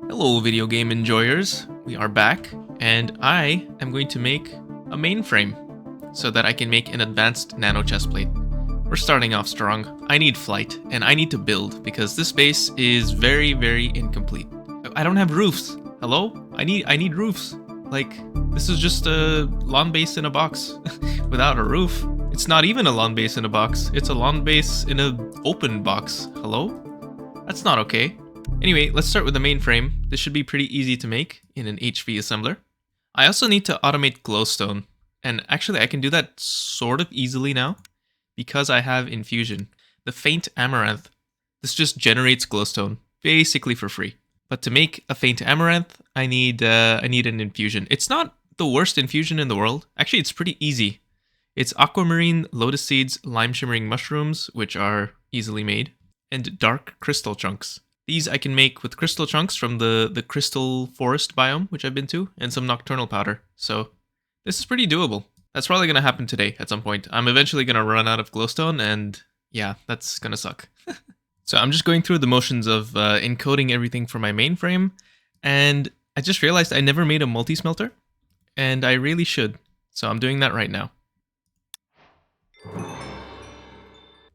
Hello video game enjoyers, we are back, and I am going to make a mainframe so that I can make an advanced nano chestplate. We're starting off strong. I need flight, and I need to build, because this base is very, very incomplete. I don't have roofs. Hello? I need roofs. Like, this is just a lawn base in a box without a roof. It's not even a lawn base in a box. It's a lawn base in an open box. Hello? That's not okay. Anyway, let's start with the mainframe. This should be pretty easy to make in an HV assembler. I also need to automate glowstone. And actually I can do that sort of easily now because I have infusion. The faint amaranth. This just generates glowstone basically for free. But to make a faint amaranth, I need an infusion. It's not the worst infusion in the world. Actually, it's pretty easy. It's aquamarine, lotus seeds, lime shimmering mushrooms, which are easily made, and dark crystal chunks. These I can make with crystal chunks from the crystal forest biome, which I've been to, and some nocturnal powder. So this is pretty doable. That's probably going to happen today at some point. I'm eventually going to run out of glowstone, and yeah, that's going to suck. So I'm just going through the motions of encoding everything for my mainframe, and I just realized I never made a multi-smelter, and I really should. So I'm doing that right now.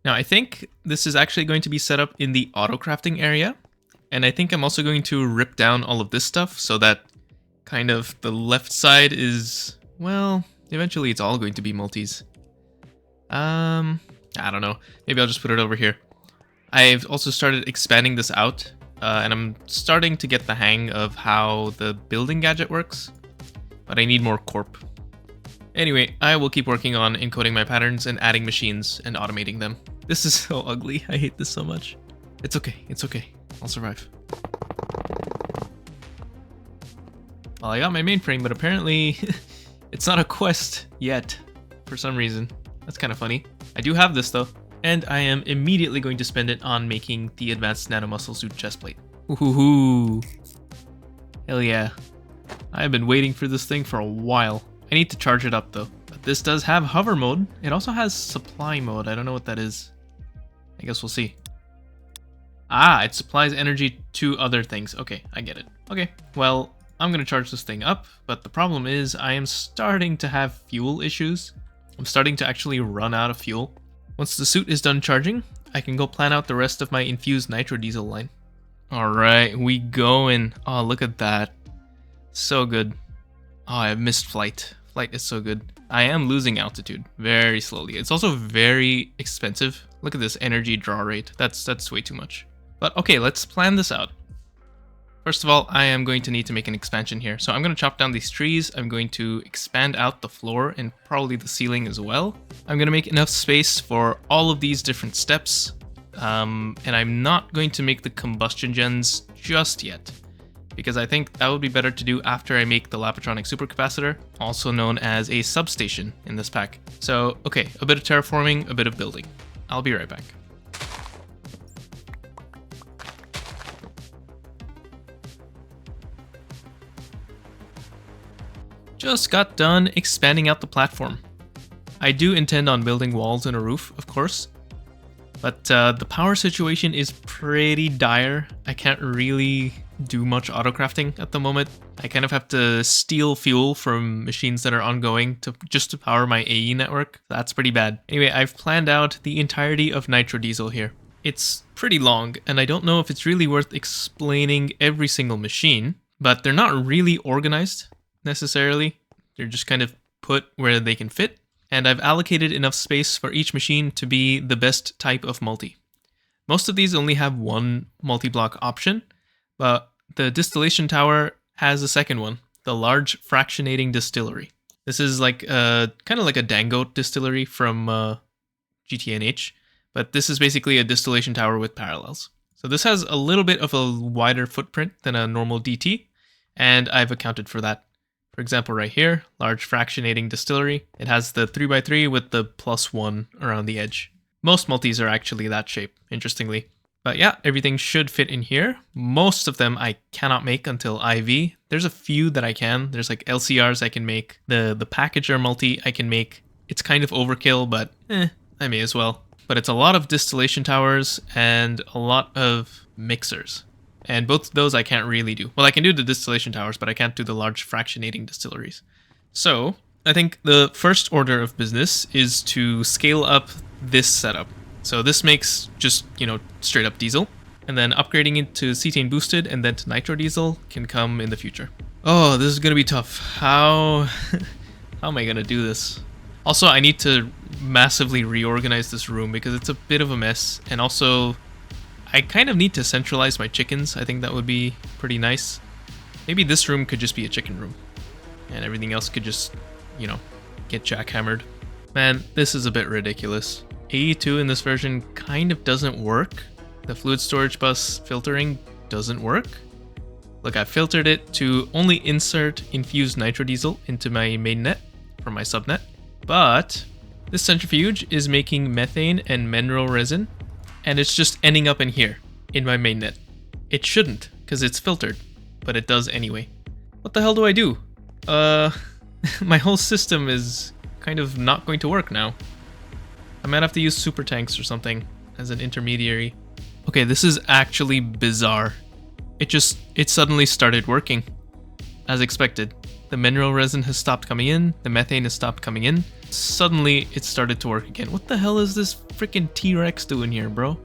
Now I think this is actually going to be set up in the auto crafting area, and I think I'm also going to rip down all of this stuff so that kind of the left side is, well, eventually it's all going to be multis. I don't know, maybe I'll just put it over here. I've also started expanding this out, and I'm starting to get the hang of how the building gadget works, but I need more corp. Anyway, I will keep working on encoding my patterns and adding machines and automating them. This is so ugly. I hate this so much. It's okay. It's okay. I'll survive. Well, I got my mainframe, but apparently it's not a quest yet for some reason. That's kind of funny. I do have this though, and I am immediately going to spend it on making the advanced nanomuscle suit chestplate. Woohoo! Hell yeah. I've been waiting for this thing for a while. I need to charge it up though. But this does have hover mode. It also has supply mode. I don't know what that is. I guess we'll see. Ah, it supplies energy to other things. Okay, I get it. Okay, well, I'm gonna charge this thing up, but the problem is I am starting to have fuel issues. I'm starting to actually run out of fuel. Once the suit is done charging, I can go plan out the rest of my infused Nitrodiesel line. Alright, we going. Oh, look at that. So good. Oh, I have missed flight. Flight is so good. I am losing altitude very slowly. It's also very expensive. Look at this energy draw rate. That's way too much. But okay, let's plan this out. First of all, I am going to need to make an expansion here. So I'm going to chop down these trees. I'm going to expand out the floor and probably the ceiling as well. I'm going to make enough space for all of these different steps. And I'm not going to make the combustion gens just yet, because I think that would be better to do after I make the Lapatronic supercapacitor, also known as a substation in this pack. So, okay, a bit of terraforming, a bit of building. I'll be right back. Just got done expanding out the platform. I do intend on building walls and a roof, of course, but the power situation is pretty dire. I can't really do much auto crafting at the moment. I kind of have to steal fuel from machines that are ongoing just to power my AE network. That's pretty bad. Anyway, I've planned out the entirety of Nitrodiesel here. It's pretty long, and I don't know if it's really worth explaining every single machine, but they're not really organized necessarily. They're just kind of put where they can fit, and I've allocated enough space for each machine to be the best type of multi. Most of these only have one multi-block option, but the distillation tower has a second one, the large fractionating distillery. This is like kind of like a Dangote distillery from GTNH, but this is basically a distillation tower with parallels. So this has a little bit of a wider footprint than a normal DT, and I've accounted for that. For example, right here, large fractionating distillery. It has the 3x3 with the +1 around the edge. Most multis are actually that shape, interestingly. But yeah, everything should fit in here. Most of them I cannot make until IV. There's a few that I can. There's like LCRs I can make. The packager multi I can make. It's kind of overkill, but I may as well. But it's a lot of distillation towers and a lot of mixers. And both of those I can't really do. Well, I can do the distillation towers, but I can't do the large fractionating distilleries. So I think the first order of business is to scale up this setup. So this makes just, straight up diesel. And then upgrading it to cetane boosted and then to nitrodiesel can come in the future. Oh, this is going to be tough. How am I going to do this? Also, I need to massively reorganize this room because it's a bit of a mess. And also, I kind of need to centralize my chickens. I think that would be pretty nice. Maybe this room could just be a chicken room. And everything else could just, get jackhammered. Man, this is a bit ridiculous. AE2 in this version kind of doesn't work. The fluid storage bus filtering doesn't work. Look, I filtered it to only insert infused nitrodiesel into my mainnet from my subnet. But this centrifuge is making methane and mineral resin, and it's just ending up in here, in my mainnet. It shouldn't, because it's filtered, but it does anyway. What the hell do I do? My whole system is kind of not going to work now. I might have to use super tanks or something as an intermediary. Okay, this is actually bizarre. It suddenly started working. As expected. The mineral resin has stopped coming in, the methane has stopped coming in. Suddenly, it started to work again. What the hell is this freaking T-Rex doing here, bro?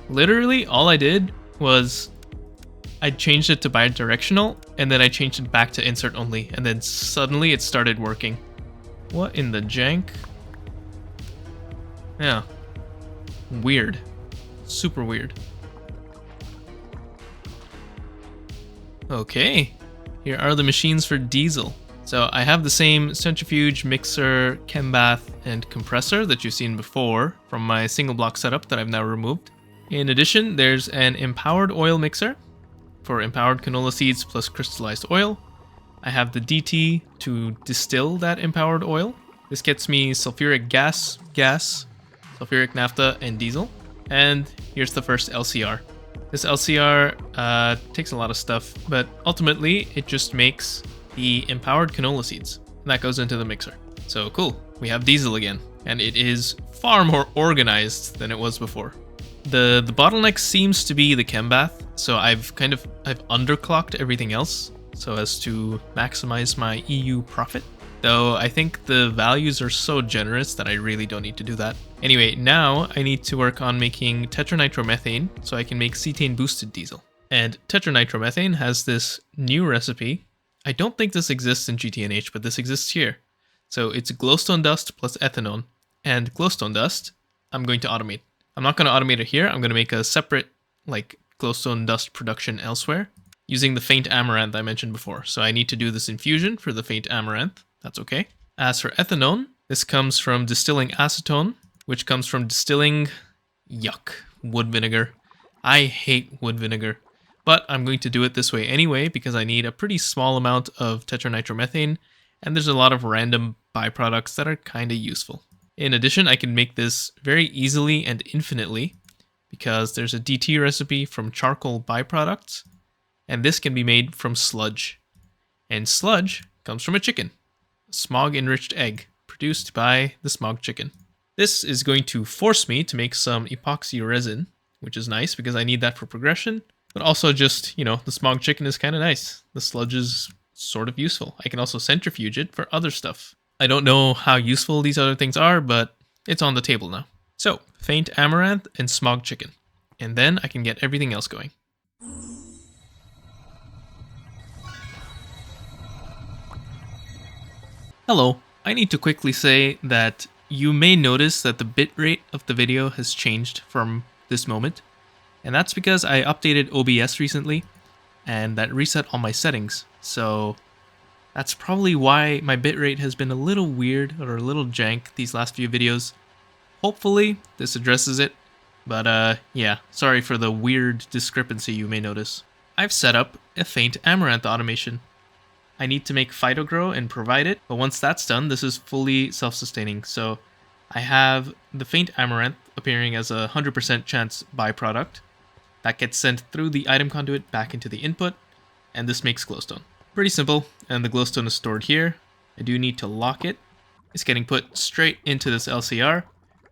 Literally, all I did was I changed it to bidirectional, and then I changed it back to insert only, and then suddenly it started working. What in the jank? Yeah. Weird. Super weird. Okay. Here are the machines for diesel. So I have the same centrifuge, mixer, chem bath, and compressor that you've seen before from my single block setup that I've now removed. In addition, there's an empowered oil mixer for empowered canola seeds plus crystallized oil. I have the DT to distill that empowered oil. This gets me sulfuric gas, sulfuric naphtha, and diesel. And here's the first LCR. This LCR takes a lot of stuff, but ultimately it just makes the empowered canola seeds. And that goes into the mixer. So cool, we have diesel again. And it is far more organized than it was before. The bottleneck seems to be the chem bath, so I've underclocked everything else so as to maximize my EU profit. Though I think the values are so generous that I really don't need to do that. Anyway, now I need to work on making tetranitromethane so I can make cetane boosted diesel. And tetranitromethane has this new recipe. I don't think this exists in GTNH, but this exists here. So it's glowstone dust plus ethanol. And glowstone dust, I'm going to automate. I'm not going to automate it here. I'm going to make a separate glowstone dust production elsewhere using the faint amaranth I mentioned before. So I need to do this infusion for the faint amaranth. That's okay. As for ethanol, this comes from distilling acetone, which comes from distilling, wood vinegar. I hate wood vinegar, but I'm going to do it this way anyway because I need a pretty small amount of tetranitromethane, and there's a lot of random byproducts that are kind of useful. In addition, I can make this very easily and infinitely because there's a DT recipe from charcoal byproducts, and this can be made from sludge. And sludge comes from a chicken. Smog-enriched egg, produced by the smog chicken. This is going to force me to make some epoxy resin, which is nice because I need that for progression, but also just, the smog chicken is kind of nice. The sludge is sort of useful. I can also centrifuge it for other stuff. I don't know how useful these other things are, but it's on the table now. So, faint amaranth and smog chicken. And then I can get everything else going. Hello, I need to quickly say that you may notice that the bitrate of the video has changed from this moment, and that's because I updated OBS recently, and that reset all my settings, so that's probably why my bitrate has been a little weird or a little jank these last few videos. Hopefully this addresses it, but yeah, sorry for the weird discrepancy you may notice. I've set up a faint amaranth automation. I need to make phytogrow and provide it, but once that's done, this is fully self-sustaining. So I have the faint amaranth appearing as a 100% chance byproduct. That gets sent through the item conduit back into the input, and this makes glowstone. Pretty simple, and the glowstone is stored here. I do need to lock it. It's getting put straight into this LCR,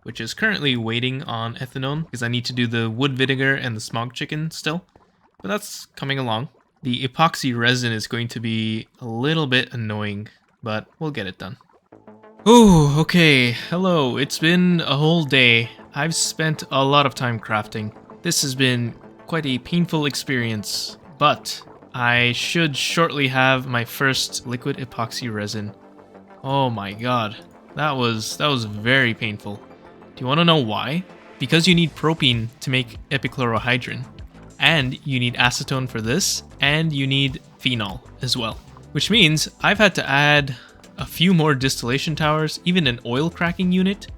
which is currently waiting on ethanone because I need to do the wood vinegar and the smog chicken still. But that's coming along. The epoxy resin is going to be a little bit annoying, but we'll get it done. Oh, okay. Hello. It's been a whole day. I've spent a lot of time crafting. This has been quite a painful experience, but I should shortly have my first liquid epoxy resin. Oh my god. That was very painful. Do you want to know why? Because you need propene to make epichlorohydrin, and you need acetone for this, and you need phenol as well. Which means I've had to add a few more distillation towers, even an oil cracking unit,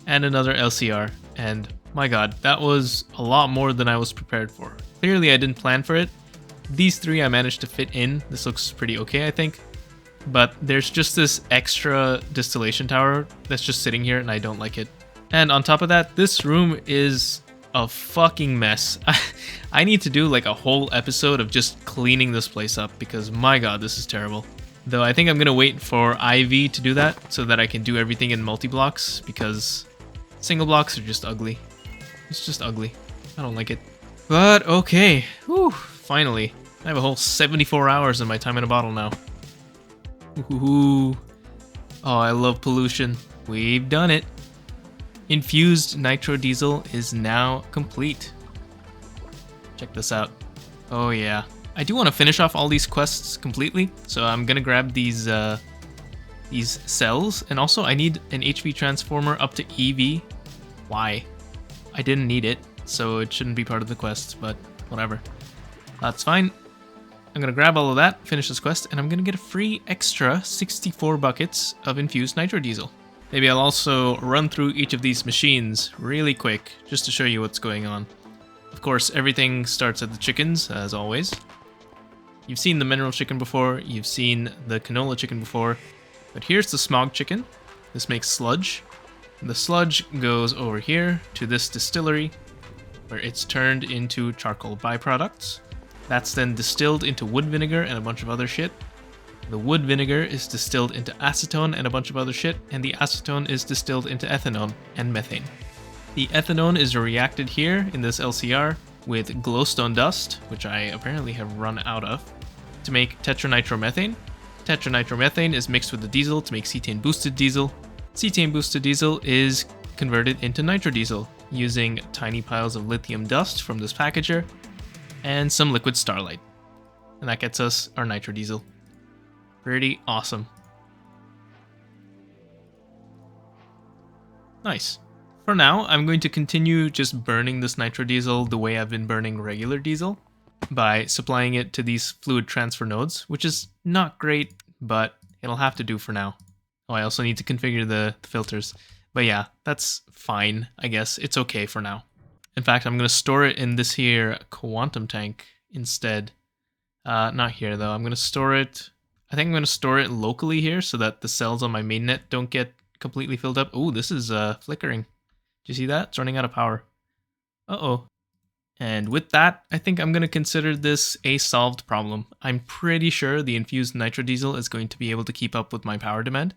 and another LCR. And my god, that was a lot more than I was prepared for. Clearly I didn't plan for it. These three I managed to fit in. This looks pretty okay, I think. But there's just this extra distillation tower that's just sitting here and I don't like it. And on top of that, this room is a fucking mess. I need to do like a whole episode of just cleaning this place up because my god, this is terrible. Though I think I'm gonna wait for IV to do that so that I can do everything in multi-blocks because single blocks are just ugly. It's just ugly. I don't like it. But okay, whew, finally. I have a whole 74 hours in my time in a bottle now. Ooh. Oh, I love pollution. We've done it. Infused nitrodiesel is now complete. Check this out. Oh yeah. I do want to finish off all these quests completely, so I'm gonna grab these cells, and also I need an HV transformer up to EV. Why? I didn't need it, so it shouldn't be part of the quest, but whatever. That's fine. I'm gonna grab all of that, finish this quest, and I'm gonna get a free extra 64 buckets of infused nitrodiesel. Maybe I'll also run through each of these machines really quick, just to show you what's going on. Of course, everything starts at the chickens, as always. You've seen the mineral chicken before, you've seen the canola chicken before, but here's the smog chicken. This makes sludge. The sludge goes over here to this distillery, where it's turned into charcoal byproducts. That's then distilled into wood vinegar and a bunch of other shit. The wood vinegar is distilled into acetone and a bunch of other shit, and the acetone is distilled into ethanol and methane. The ethanol is reacted here in this LCR with glowstone dust, which I apparently have run out of, to make tetranitromethane. Tetranitromethane is mixed with the diesel to make cetane boosted diesel. Cetane boosted diesel is converted into nitrodiesel using tiny piles of lithium dust from this packager and some liquid starlight. And that gets us our nitrodiesel. Pretty awesome. Nice. For now, I'm going to continue just burning this nitrodiesel the way I've been burning regular diesel by supplying it to these fluid transfer nodes, which is not great, but it'll have to do for now. Oh, I also need to configure the filters. But yeah, that's fine, I guess. It's okay for now. In fact, I'm going to store it in this here quantum tank instead. Not here, though. I'm going to store it... I think I'm going to store it locally here so that the cells on my mainnet don't get completely filled up. Oh, this is flickering. Do you see that? It's running out of power. Uh-oh. And with that, I think I'm going to consider this a solved problem. I'm pretty sure the infused nitrodiesel is going to be able to keep up with my power demand.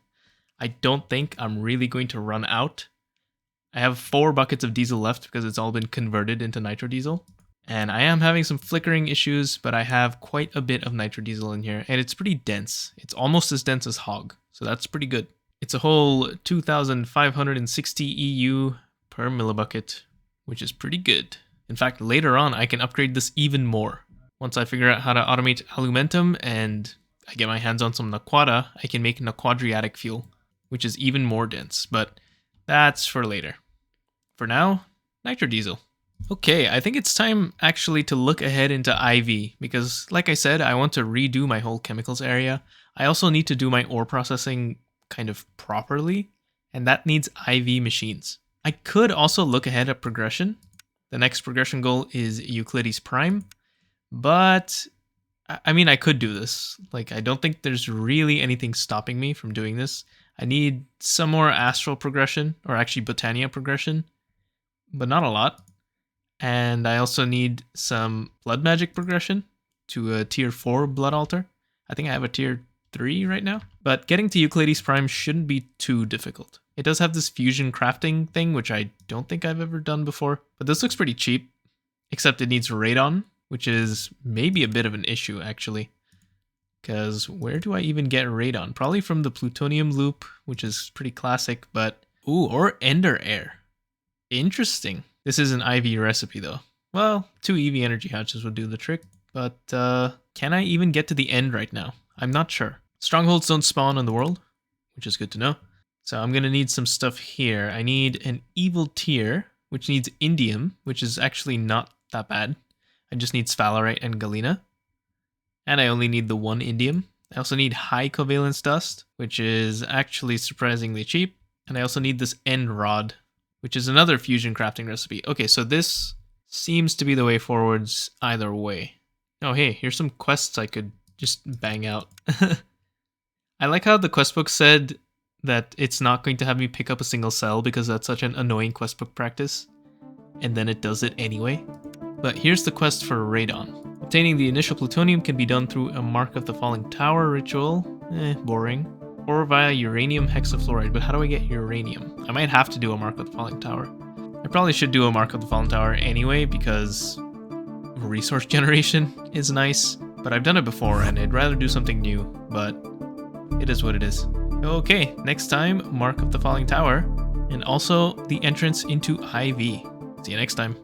I don't think I'm really going to run out. I have 4 buckets of diesel left because it's all been converted into nitrodiesel. And I am having some flickering issues, but I have quite a bit of nitrodiesel in here, and it's pretty dense. It's almost as dense as hog, so that's pretty good. It's a whole 2,560 EU per millibucket, which is pretty good. In fact, later on, I can upgrade this even more. Once I figure out how to automate alumentum and I get my hands on some naquata, I can make naquadriatic fuel, which is even more dense, but that's for later. For now, nitrodiesel. Okay, I think it's time actually to look ahead into IV, because like I said, I want to redo my whole chemicals area. I also need to do my ore processing kind of properly, and that needs IV machines. I could also look ahead at progression. The next progression goal is Euclides Prime, but I mean, I could do this. Like, I don't think there's really anything stopping me from doing this. I need some more astral progression, or actually Botania progression, but not a lot. And I also need some blood magic progression to a tier 4 blood altar. I think I have a tier 3 right now. But getting to Euclides Prime shouldn't be too difficult. It does have this fusion crafting thing, which I don't think I've ever done before. But this looks pretty cheap, except it needs radon, which is maybe a bit of an issue, actually. Because where do I even get radon? Probably from the plutonium loop, which is pretty classic, but... Ooh, or ender air. Interesting. This is an IV recipe, though. Well, 2 EV energy hatches would do the trick, but can I even get to the end right now? I'm not sure. Strongholds don't spawn on the world, which is good to know. So I'm going to need some stuff here. I need an evil tier, which needs indium, which is actually not that bad. I just need sphalerite and galena. And I only need the 1 indium. I also need high covalence dust, which is actually surprisingly cheap. And I also need this end rod, which is another fusion crafting recipe. Okay, so this seems to be the way forwards either way. Oh, hey, here's some quests I could just bang out. I like how the quest book said that it's not going to have me pick up a single cell because that's such an annoying quest book practice. And then it does it anyway. But here's the quest for radon. Obtaining the initial plutonium can be done through a Mark of the Falling Tower ritual. Boring. Or via uranium hexafluoride. But how do I get uranium? I might have to do a Mark of the Falling Tower. I probably should do a Mark of the Fallen Tower anyway because resource generation is nice. But I've done it before and I'd rather do something new. But it is what it is. Okay, next time, Mark of the Falling Tower. And also the entrance into IV. See you next time.